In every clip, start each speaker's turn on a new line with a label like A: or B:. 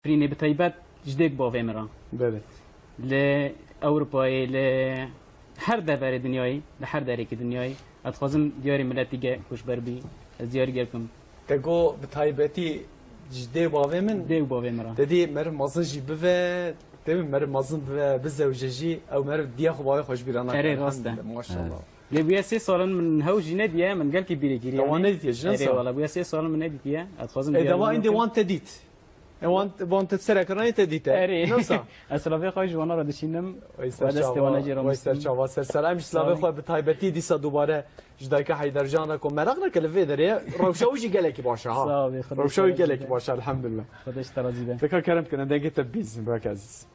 A: فرینه به تایبەت جدێک بۆ vêmira
B: بله
A: لە ئەوروپایی لە هەر دەربارەی دنیایی لە هەر دەرێکی دنیایی ئەتخوازم دیاری ملەتیگە کوشبەربی ez دیاری گەرکم
B: تگو به تایبەتی جدی باوی من
A: دێک بۆ vêmira
B: ددی مر مازن جی بوه دمی مر مازن بوه بزوججی او مر دیا خو باوی خوش بیرانا
A: اره راسته.
B: ماشاءالله
A: لێ بویە سێ ساڵن من هەوژی نەدیە من گەلکی بیرێگیری
B: دوانه دیتی جنسا
A: وڵا بویە سێ ساڵن من نەدیتیە ئەتخوازم
B: دوا ایندی وان تدیت وان تسرا کرانی تدیت نسا
A: ئەسلاافی خۆی جوانە ڕە دەچینم
B: دستوانه جرام ویستر چاوا سر سلام اسلام خو به تایبەتی دیسا دوباره جدایک حیدرجان کو مرق نکل وی دره روشوجی گلکی باشه ها روشوجی گلکی باشه الحمدلله
A: خودش ترازی به
B: فکر کردم کنه دیگه تبیز برک عزیز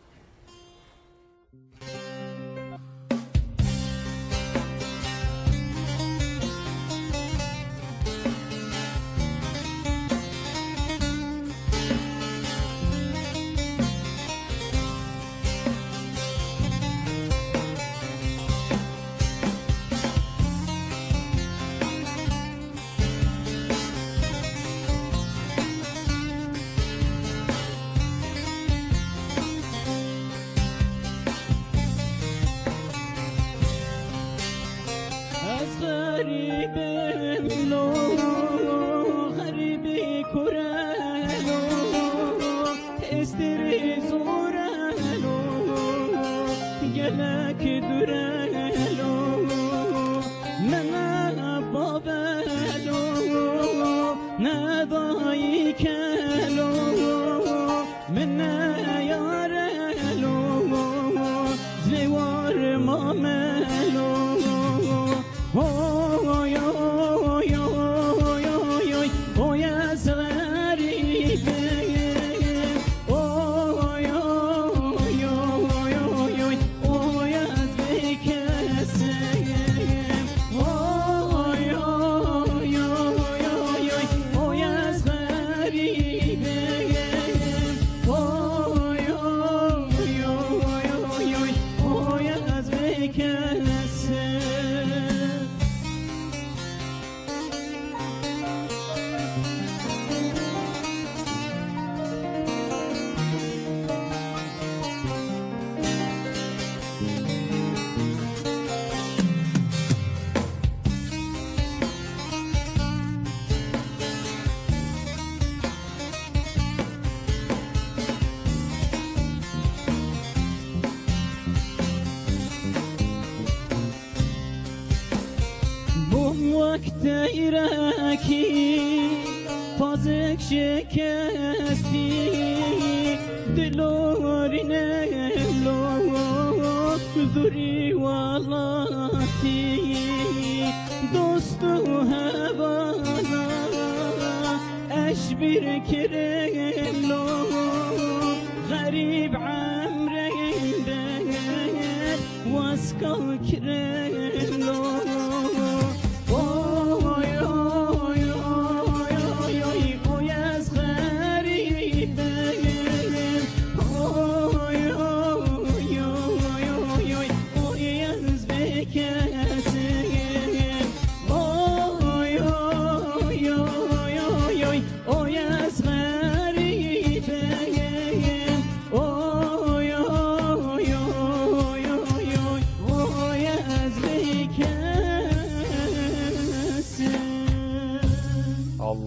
C: غريبم لو غريبي كورالو استري زورالو جلك درالو منا بابالو نضايكالو منا يارالو زوار مامالو وقت ایرکی فازک شکستی دلوری نلو دوری والاتی دوست و هوانا اشبیر کرلو غریب عمرین واسکا کرلو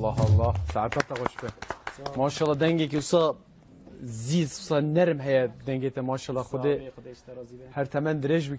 B: الله الله ساعتها خوش به ماشاءالله دنگی که سا زیز سا نرم هيا دنگی ما شاء الله خود
A: خودش ترازی به
B: هر تمن درج